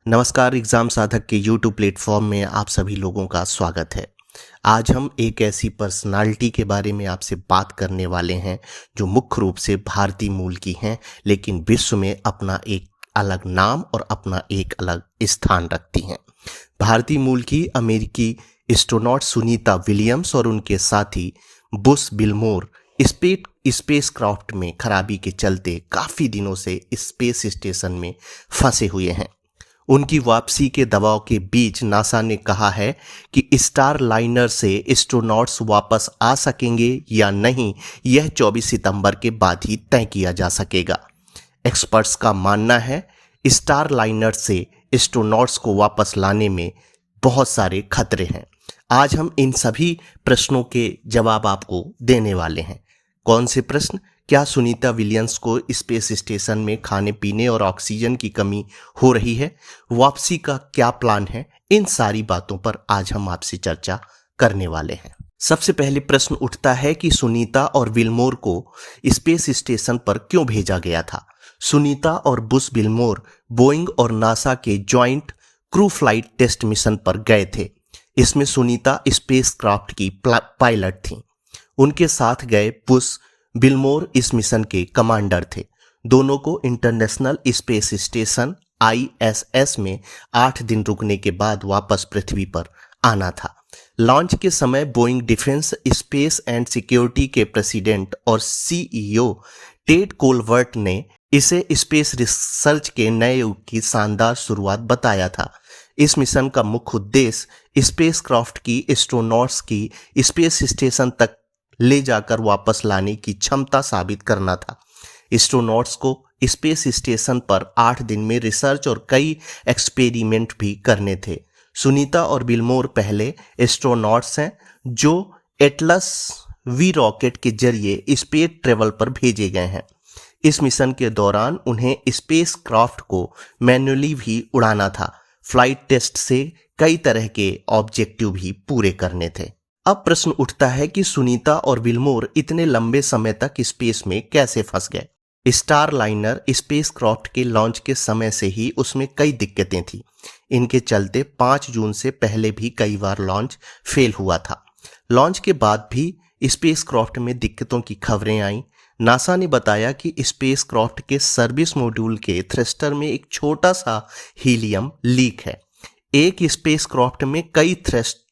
नमस्कार। एग्ज़ाम साधक के यूट्यूब प्लेटफॉर्म में आप सभी लोगों का स्वागत है। आज हम एक ऐसी पर्सनालिटी के बारे में आपसे बात करने वाले हैं जो मुख्य रूप से भारतीय मूल की हैं, लेकिन विश्व में अपना एक अलग नाम और अपना एक अलग स्थान रखती हैं। भारतीय मूल की अमेरिकी एस्ट्रोनॉट सुनीता विलियम्स और उनके साथी बुश बिलमोर स्पेसक्राफ्ट में खराबी के चलते काफ़ी दिनों से स्पेस स्टेशन में फंसे हुए हैं। उनकी वापसी के दबाव के बीच नासा ने कहा है कि स्टार लाइनर से एस्ट्रोनॉट्स वापस आ सकेंगे या नहीं, यह 24 सितंबर के बाद ही तय किया जा सकेगा। एक्सपर्ट्स का मानना है स्टार लाइनर से एस्ट्रोनॉट्स को वापस लाने में बहुत सारे खतरे हैं। आज हम इन सभी प्रश्नों के जवाब आपको देने वाले हैं। कौन से प्रश्न? क्या सुनीता विलियम्स को स्पेस स्टेशन में खाने पीने और ऑक्सीजन की कमी हो रही है? वापसी का क्या प्लान है? इन सारी बातों पर आज हम आपसे चर्चा करने वाले हैं। सबसे पहले प्रश्न उठता है कि सुनीता और विलमोर को स्पेस स्टेशन पर क्यों भेजा गया था? सुनीता और बुश विलमोर बोइंग और नासा के joint crew flight test mission पर गए थे। इसमें सुनीता स्पेसक्राफ्ट की पायलट थी। उनके साथ गए बुश बिलमोर इस मिशन के कमांडर थे। दोनों को इंटरनेशनल स्पेस स्टेशन ISS में 8 दिन रुकने के बाद वापस पृथ्वी पर आना था। लॉन्च के समय Boeing defence space and security के प्रेसिडेंट और CEO टेड कोलवर्ट ने इसे स्पेस रिसर्च के नए युग की शानदार शुरुआत बताया था। इस मिशन का मुख्य उद्देश्य स्पेसक्राफ्ट की एस्ट्रोनॉट्स की स्पेस स्टेशन तक ले जाकर वापस लाने की क्षमता साबित करना था। एस्ट्रोनॉट्स को स्पेस स्टेशन पर 8 दिन में रिसर्च और कई एक्सपेरिमेंट भी करने थे। सुनीता और बिलमोर पहले एस्ट्रोनॉट्स हैं जो एटलस V रॉकेट के जरिए स्पेस ट्रेवल पर भेजे गए हैं। इस मिशन के दौरान उन्हें स्पेस क्राफ्ट को मैन्युअली भी उड़ाना था। फ्लाइट टेस्ट से कई तरह के ऑब्जेक्टिव भी पूरे करने थे। अब प्रश्न उठता है कि सुनीता और विलमोर इतने लंबे समय तक स्पेस में कैसे फंस गए? स्टार लाइनर स्पेसक्राफ्ट के लॉन्च के समय से ही उसमें कई दिक्कतें थी। इनके चलते 5 जून से पहले भी कई बार लॉन्च फेल हुआ था। लॉन्च के बाद भी स्पेसक्राफ्ट में दिक्कतों की खबरें आईं। नासा ने बताया कि स्पेसक्राफ्ट के सर्विस मॉड्यूल के थ्रस्टर में एक छोटा सा हीलियम लीक है। एक स्पेसक्राफ्ट में कई थ्रस्टर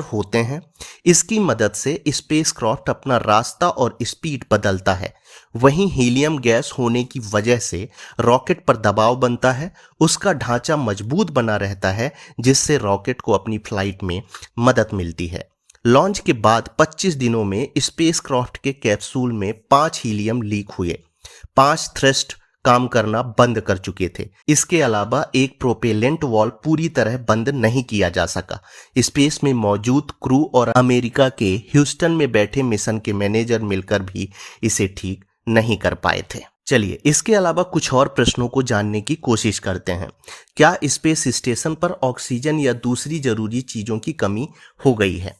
होते हैं। इसकी मदद से स्पेसक्राफ्ट अपना रास्ता और स्पीड बदलता है। वहीं हीलियम गैस होने की वजह से रॉकेट पर दबाव बनता है। उसका ढांचा मजबूत बना रहता है, जिससे रॉकेट को अपनी फ्लाइट में मदद मिलती है। लॉन्च के बाद 25 दिनों में स्पेसक्राफ्ट के कैप्सूल में 5 हीलियम लीक हुए। 5 थ्रस्ट काम करना बंद कर चुके थे। इसके अलावा एक प्रोपेलेंट वॉल्व पूरी तरह बंद नहीं किया जा सका। स्पेस में मौजूद क्रू और अमेरिका के ह्यूस्टन में बैठे मिशन के मैनेजर मिलकर भी इसे ठीक नहीं कर पाए थे। चलिए, इसके अलावा कुछ और प्रश्नों को जानने की कोशिश करते हैं। क्या स्पेस स्टेशन पर ऑक्सीजन या दूसरी जरूरी चीजों की कमी हो गई है?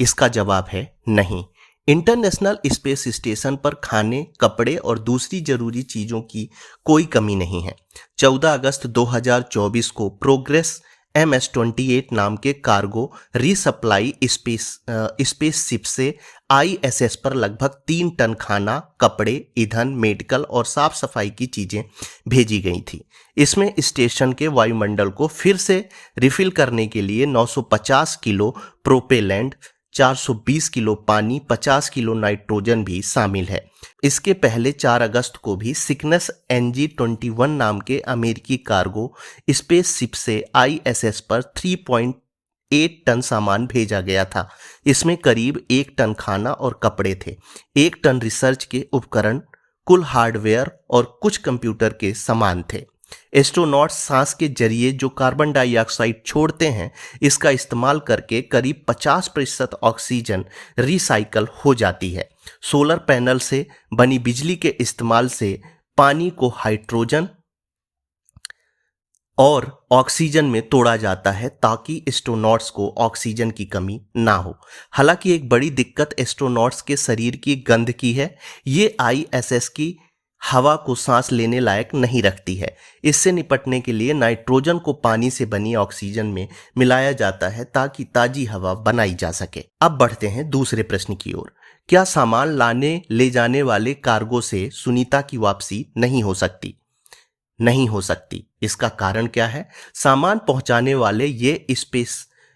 इसका जवाब है नहीं। इंटरनेशनल स्पेस स्टेशन पर खाने, कपड़े और दूसरी जरूरी चीजों की कोई कमी नहीं है। 14 अगस्त 2024 को प्रोग्रेस MS-28 नाम के कार्गो रीसप्लाई स्पेसशिप से ISS पर लगभग 3 टन खाना, कपड़े, ईंधन, मेडिकल और साफ सफाई की चीजें भेजी गई थी। इसमें स्टेशन के वायुमंडल को फिर से रिफिल करने के लिए 950 किलो प्रोपेलेंट, 420 किलो पानी, 50 किलो नाइट्रोजन भी शामिल है। इसके पहले 4 अगस्त को भी सिग्नस NG-21 नाम के अमेरिकी कार्गो स्पेसशिप से ISS पर 3.8 टन सामान भेजा गया था। इसमें करीब 1 टन खाना और कपड़े थे, 1 टन रिसर्च के उपकरण, कुल हार्डवेयर और कुछ कंप्यूटर के सामान थे। एस्ट्रोनॉट्स सांस के जरिए जो कार्बन डाइऑक्साइड छोड़ते हैं, इसका इस्तेमाल करके करीब 50% ऑक्सीजन रिसाइकल हो जाती है। सोलर पैनल से बनी बिजली के इस्तेमाल से पानी को हाइड्रोजन और ऑक्सीजन में तोड़ा जाता है ताकि एस्ट्रोनॉट्स को ऑक्सीजन की कमी ना हो। हालांकि एक बड़ी दिक्कत एस्ट्रोनॉट्स के शरीर की गंध की है। ये ISS की हवा को सांस लेने लायक नहीं रखती है। इससे निपटने के लिए नाइट्रोजन को पानी से बनी ऑक्सीजन में मिलाया जाता है ताकि ताजी हवा बनाई जा सके। अब बढ़ते हैं दूसरे प्रश्न की ओर। क्या सामान लाने ले जाने वाले कार्गो से सुनीता की वापसी नहीं हो सकती? नहीं हो सकती। इसका कारण क्या है? सामान पहुंचाने वाले ये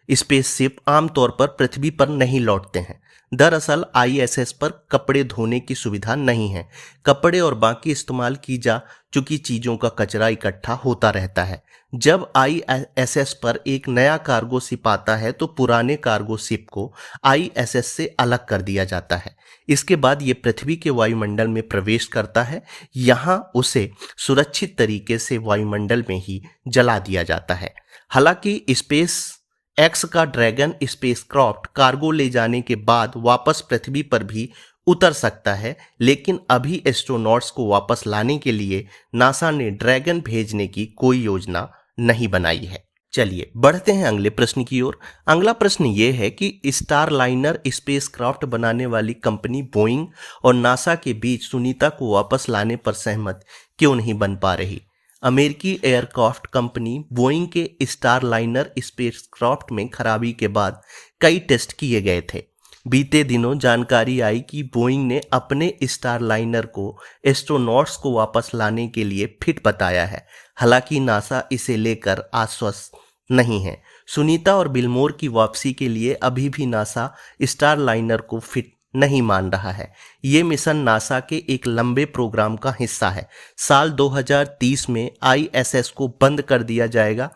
स्पेसशिप आमतौर पर पृथ्वी पर नहीं लौटते हैं। दरअसल आईएसएस पर कपड़े धोने की सुविधा नहीं है। कपड़े और बाकी इस्तेमाल की जा चुकी चीजों का कचरा इकट्ठा होता रहता है। जब आईएसएस पर एक नया कार्गो शिप आता है तो पुराने कार्गो शिप को आईएसएस से अलग कर दिया जाता है। इसके बाद ये पृथ्वी के वायुमंडल में प्रवेश करता है। यहाँ उसे सुरक्षित तरीके से वायुमंडल में ही जला दिया जाता है। हालांकि स्पेस एक्स का ड्रैगन स्पेसक्राफ्ट कार्गो ले जाने के बाद वापस पृथ्वी पर भी उतर सकता है, लेकिन अभी एस्ट्रोनॉट्स को वापस लाने के लिए नासा ने ड्रैगन भेजने की कोई योजना नहीं बनाई है। चलिए बढ़ते हैं अगले प्रश्न की ओर। अगला प्रश्न ये है कि स्टारलाइनर स्पेसक्राफ्ट बनाने वाली कंपनी बोइंग और नासा के बीच सुनीता को वापस लाने पर सहमत क्यों नहीं बन पा रही? अमेरिकी एयरक्राफ्ट कंपनी बोइंग के स्टारलाइनर स्पेसक्राफ्ट में खराबी के बाद कई टेस्ट किए गए थे। बीते दिनों जानकारी आई कि बोइंग ने अपने स्टारलाइनर को एस्ट्रोनॉट्स को वापस लाने के लिए फिट बताया है। हालांकि नासा इसे लेकर आश्वस्त नहीं है। सुनीता और बिलमोर की वापसी के लिए अभी भी नासा स्टारलाइनर को फिट नहीं मान रहा है। ये मिशन नासा के एक लंबे प्रोग्राम का हिस्सा है। साल 2030 में आईएसएस को बंद कर दिया जाएगा।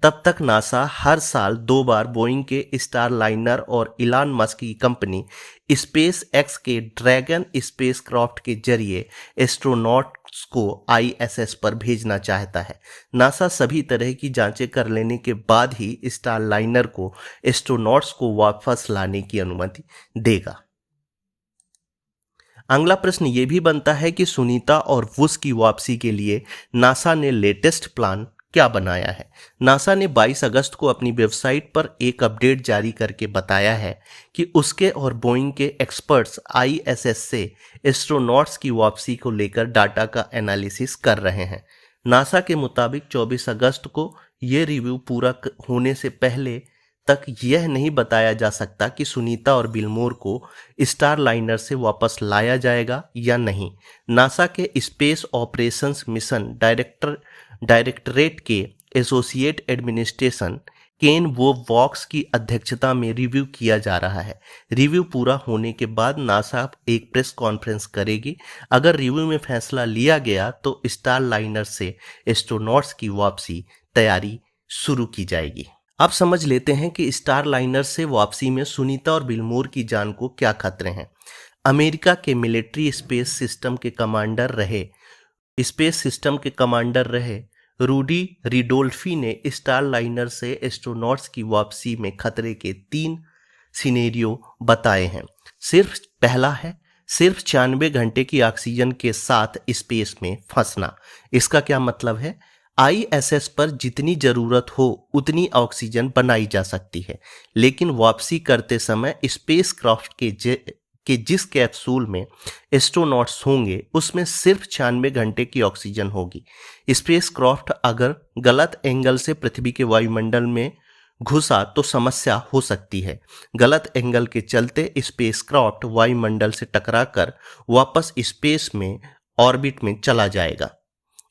तब तक नासा हर साल 2 बार बोइंग के स्टारलाइनर और इलॉन मस्क की कंपनी स्पेस एक्स के ड्रैगन स्पेसक्राफ्ट के जरिए एस्ट्रोनॉट्स को आईएसएस पर भेजना चाहता है। नासा सभी तरह की जांचें कर लेने के बाद ही स्टारलाइनर को एस्ट्रोनॉट्स को वापस लाने की अनुमति देगा। अगला प्रश्न ये भी बनता है कि सुनीता और वुस की वापसी के लिए नासा ने लेटेस्ट प्लान क्या बनाया है। नासा ने 22 अगस्त को अपनी वेबसाइट पर एक अपडेट जारी करके बताया है कि उसके और बोइंग के एक्सपर्ट्स आईएसएस से एस्ट्रोनॉट्स की वापसी को लेकर डाटा का एनालिसिस कर रहे हैं। नासा के मुताबिक 24 अगस्त को ये रिव्यू पूरा होने से पहले तक यह नहीं बताया जा सकता कि सुनीता और बिलमोर को स्टारलाइनर से वापस लाया जाएगा या नहीं। नासा के स्पेस ऑपरेशंस मिशन डायरेक्टरेट के एसोसिएट एडमिनिस्ट्रेशन केन वॉक्स की अध्यक्षता में रिव्यू किया जा रहा है। रिव्यू पूरा होने के बाद नासा एक प्रेस कॉन्फ्रेंस करेगी। अगर रिव्यू में फैसला लिया गया तो स्टारलाइनर से एस्ट्रोनॉट्स की वापसी तैयारी शुरू की जाएगी। अब समझ लेते हैं कि स्टारलाइनर से वापसी में सुनीता और बिलमोर की जान को क्या खतरे हैं। अमेरिका के मिलिट्री स्पेस सिस्टम के कमांडर रहे रूडी रिडोल्फी ने स्टारलाइनर से एस्ट्रोनॉट्स की वापसी में खतरे के 3 सिनेरियो बताए हैं। पहला है सिर्फ 96 घंटे की ऑक्सीजन के साथ स्पेस में फंसना। इसका क्या मतलब है? आईएसएस पर जितनी जरूरत हो उतनी ऑक्सीजन बनाई जा सकती है, लेकिन वापसी करते समय स्पेसक्राफ्ट के जिस कैप्सूल में एस्ट्रोनॉट्स होंगे उसमें सिर्फ 96 घंटे की ऑक्सीजन होगी। स्पेसक्राफ्ट अगर गलत एंगल से पृथ्वी के वायुमंडल में घुसा तो समस्या हो सकती है। गलत एंगल के चलते स्पेसक्राफ्ट वायुमंडल से टकराकर वापस स्पेस में ऑर्बिट में चला जाएगा।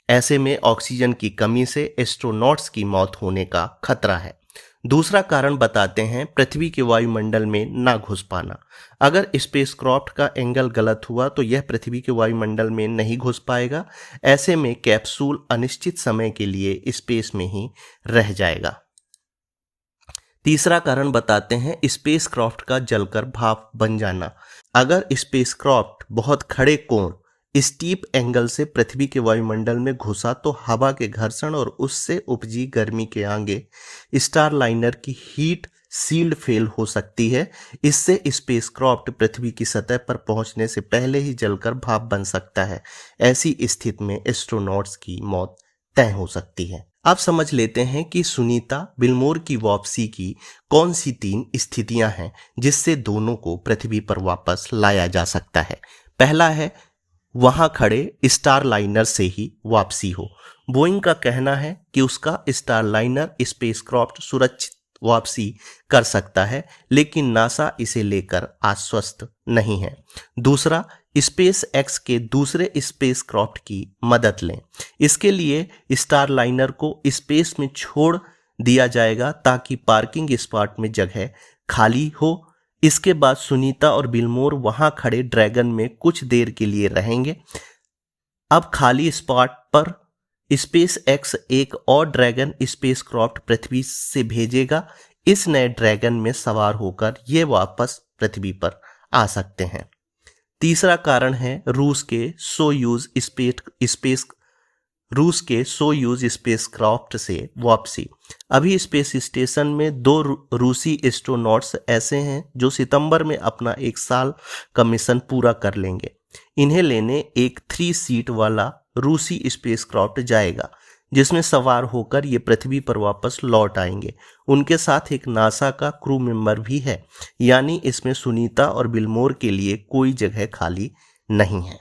ऐसे में ऑक्सीजन की कमी से एस्ट्रोनॉट्स की मौत होने का खतरा है। दूसरा कारण बताते हैं पृथ्वी के वायुमंडल में ना घुस पाना। अगर स्पेसक्राफ्ट का एंगल गलत हुआ तो यह पृथ्वी के वायुमंडल में नहीं घुस पाएगा। ऐसे में कैप्सूल अनिश्चित समय के लिए स्पेस में ही रह जाएगा। तीसरा कारण बताते हैं स्पेसक्राफ्ट का जलकर भाप बन जाना। अगर स्पेसक्राफ्ट बहुत खड़े कोण स्टीप एंगल से पृथ्वी के वायुमंडल में घुसा तो हवा के घर्षण और उससे उपजी गर्मी के आगे स्टारलाइनर की हीट सील्ड फेल हो सकती है। इससे स्पेसक्राफ्ट पृथ्वी की सतह पर पहुंचने से पहले ही जलकर भाप बन सकता है। ऐसी स्थिति में एस्ट्रोनॉट्स की मौत तय हो सकती है। अब समझ लेते हैं कि सुनीता बिलमोर की वापसी की कौन सी 3 स्थितियां हैं जिससे दोनों को पृथ्वी पर वापस लाया जा सकता है। पहला है वहां खड़े स्टारलाइनर से ही वापसी हो। बोइंग का कहना है कि उसका स्टारलाइनर स्पेसक्राफ्ट सुरक्षित वापसी कर सकता है, लेकिन नासा इसे लेकर आश्वस्त नहीं है। दूसरा, स्पेस एक्स के दूसरे स्पेसक्राफ्ट की मदद लें। इसके लिए स्टारलाइनर को स्पेस में छोड़ दिया जाएगा ताकि पार्किंग स्पॉट में जगह खाली हो। इसके बाद सुनीता और बिलमोर वहां खड़े ड्रैगन में कुछ देर के लिए रहेंगे। अब खाली स्पॉट पर स्पेस एक्स एक और ड्रैगन स्पेसक्राफ्ट पृथ्वी से भेजेगा। इस नए ड्रैगन में सवार होकर ये वापस पृथ्वी पर आ सकते हैं। तीसरा कारण है रूस के सोयूज स्पेसक्राफ्ट से वापसी। अभी स्पेस स्टेशन में 2 रूसी एस्ट्रोनॉट्स ऐसे हैं जो सितंबर में अपना 1 साल का मिशन पूरा कर लेंगे। इन्हें लेने एक 3 सीट वाला रूसी स्पेसक्राफ्ट जाएगा, जिसमें सवार होकर ये पृथ्वी पर वापस लौट आएंगे। उनके साथ एक नासा का क्रू मेंबर भी है, यानी इसमें सुनीता और बिलमोर के लिए कोई जगह खाली नहीं है।